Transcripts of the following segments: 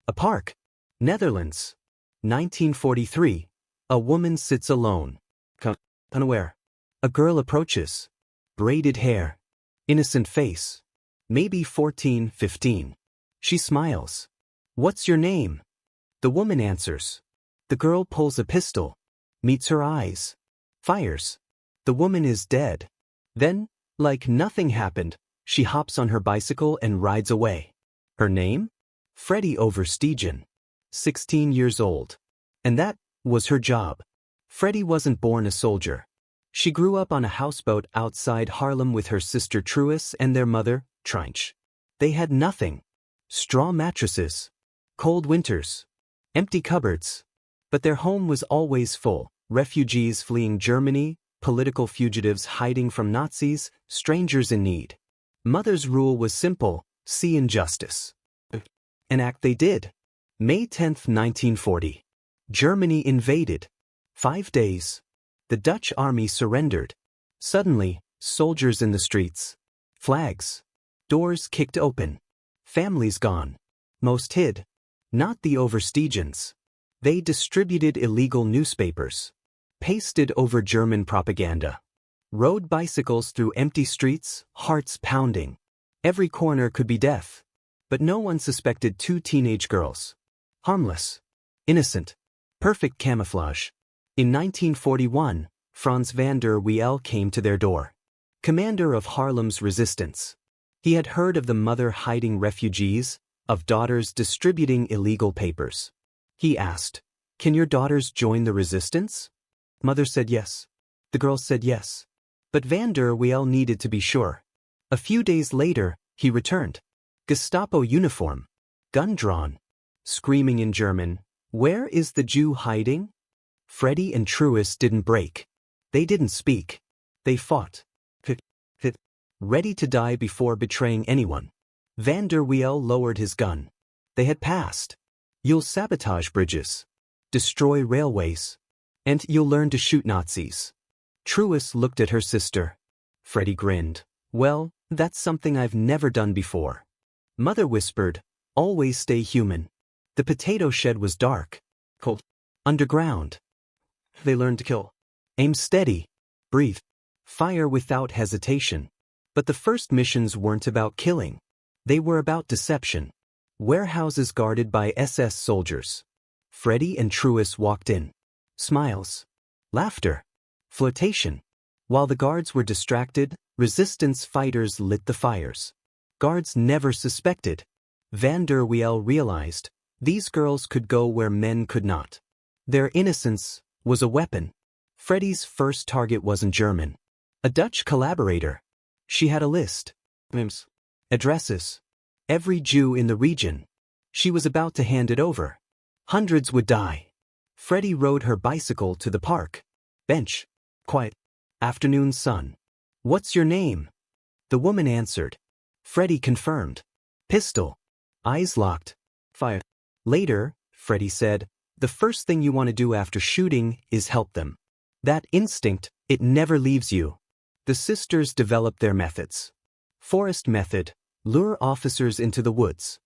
A park. Netherlands. 1943. A woman sits alone. Unaware. A girl approaches. Braided hair. Innocent face. Maybe 14, 15. She smiles. What's your name? The woman answers. The girl pulls a pistol. Meets her eyes. Fires. The woman is dead. Then, like nothing happened, she hops on her bicycle and rides away. Her name? Freddie Oversteegen. 16 years old. And that was her job. Freddie wasn't born a soldier. She grew up on a houseboat outside Haarlem with her sister Truus and their mother, Trench. They had nothing. Straw mattresses. Cold winters. Empty cupboards. But their home was always full. Refugees fleeing Germany, political fugitives hiding from Nazis, strangers in need. Mother's rule was simple: see injustice. And act they did. May 10, 1940. Germany invaded. 5 days. The Dutch army surrendered. Suddenly, soldiers in the streets. Flags. Doors kicked open. Families gone. Most hid. Not the Oversteegens. They distributed illegal newspapers. Pasted over German propaganda. Rode bicycles through empty streets, hearts pounding. Every corner could be death. But no one suspected 2 teenage girls. Harmless. Innocent. Perfect camouflage. In 1941, Frans van der Wiel came to their door. Commander of Haarlem's resistance. He had heard of the mother hiding refugees, of daughters distributing illegal papers. He asked, "Can your daughters join the resistance?" Mother said yes. The girls said yes. But van der Wiel needed to be sure. A few days later, he returned. Gestapo uniform. Gun drawn. Screaming in German, "Where is the Jew hiding?" Freddie and Truus didn't break. They didn't speak. They fought. Ready to die before betraying anyone. Van der Wiel lowered his gun. They had passed. You'll sabotage bridges. Destroy railways. And you'll learn to shoot Nazis. Truus looked at her sister. Freddie grinned. Well, that's something I've never done before. Mother whispered, always stay human. The potato shed was dark. Cold. Underground. They learned to kill. Aim steady. Breathe. Fire without hesitation. But the first missions weren't about killing. They were about deception. Warehouses guarded by SS soldiers. Freddie and Truus walked in. Smiles. Laughter. Flirtation. While the guards were distracted, resistance fighters lit the fires. Guards never suspected. Van der Wiel realized these girls could go where men could not. Their innocence was a weapon. Freddie's first target wasn't German. A Dutch collaborator. She had a list. Names. Addresses. Every Jew in the region. She was about to hand it over. Hundreds would die. Freddie rode her bicycle to the park. Bench. Quiet. Afternoon sun. What's your name? The woman answered. Freddie confirmed. Pistol. Eyes locked. Fire. Later, Freddie said, the first thing you want to do after shooting is help them. That instinct, it never leaves you. The sisters developed their methods. Forest method. Lure officers into the woods.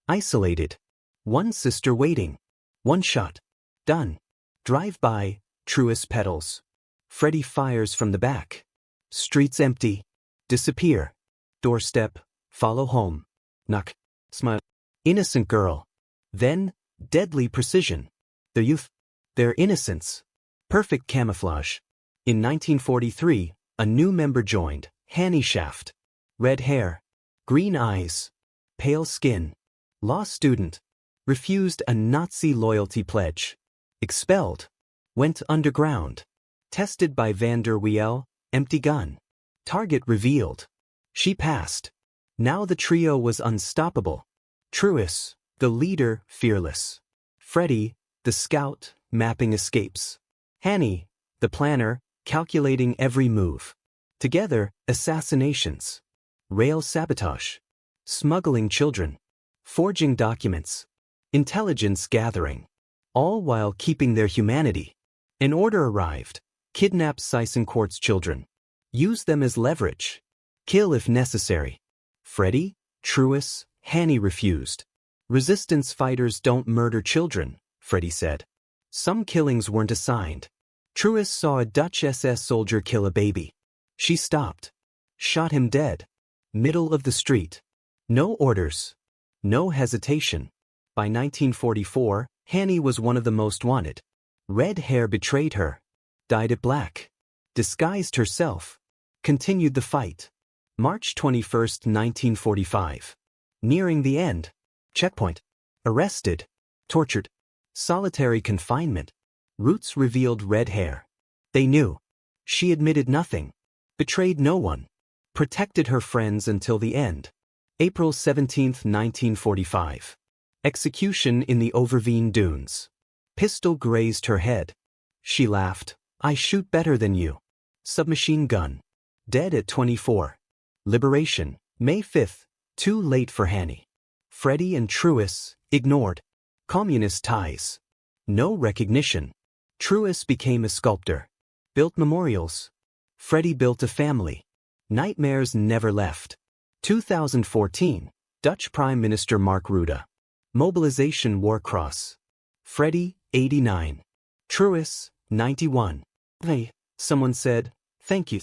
Isolated. One sister waiting. One shot. Done. Drive by. Truus pedals. Freddie fires from the back. Streets empty. Disappear. Doorstep. Follow home. Knock. Smile. Innocent girl. Then, deadly precision. Their youth. Their innocence. Perfect camouflage. In 1943, a new member joined, Hannie Schaft. Red hair. Green eyes. Pale skin. Law student. Refused a Nazi loyalty pledge. Expelled. Went underground. Tested by van der Wiel, empty gun. Target revealed. She passed. Now the trio was unstoppable. Truus, the leader, fearless. Freddie, the scout, mapping escapes. Hannie, the planner, calculating every move. Together, assassinations. Rail sabotage. Smuggling children. Forging documents. Intelligence gathering. All while keeping their humanity. An order arrived. Kidnap Seisenkort's children. Use them as leverage. Kill if necessary. Freddie, Truus, Hannie refused. Resistance fighters don't murder children, Freddie said. Some killings weren't assigned. Truus saw a Dutch SS soldier kill a baby. She stopped. Shot him dead. Middle of the street. No orders. No hesitation. By 1944, Hannie was one of the most wanted. Red hair betrayed her. Dyed it black. Disguised herself. Continued the fight. March 21, 1945. Nearing the end. Checkpoint. Arrested. Tortured. Solitary confinement. Roots revealed red hair. They knew. She admitted nothing. Betrayed no one. Protected her friends until the end. April 17, 1945. Execution in the Overveen Dunes. Pistol grazed her head. She laughed. I shoot better than you. Submachine gun. Dead at 24. Liberation. May 5. Too late for Hannie. Freddie and Truus, ignored. Communist ties. No recognition. Truus became a sculptor. Built memorials. Freddie built a family. Nightmares never left. 2014. Dutch Prime Minister Mark Rutte. Mobilization War Cross. Freddie, 89. Truus, 91. Hey, someone said, thank you.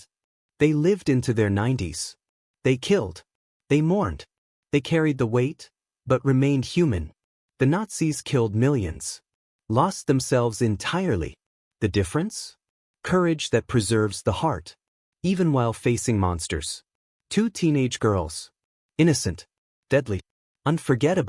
They lived into their 90s. They killed. They mourned. They carried the weight, but remained human. The Nazis killed millions. Lost themselves entirely. The difference? Courage that preserves the heart, even while facing monsters. 2 teenage girls. Innocent. Deadly. Unforgettable.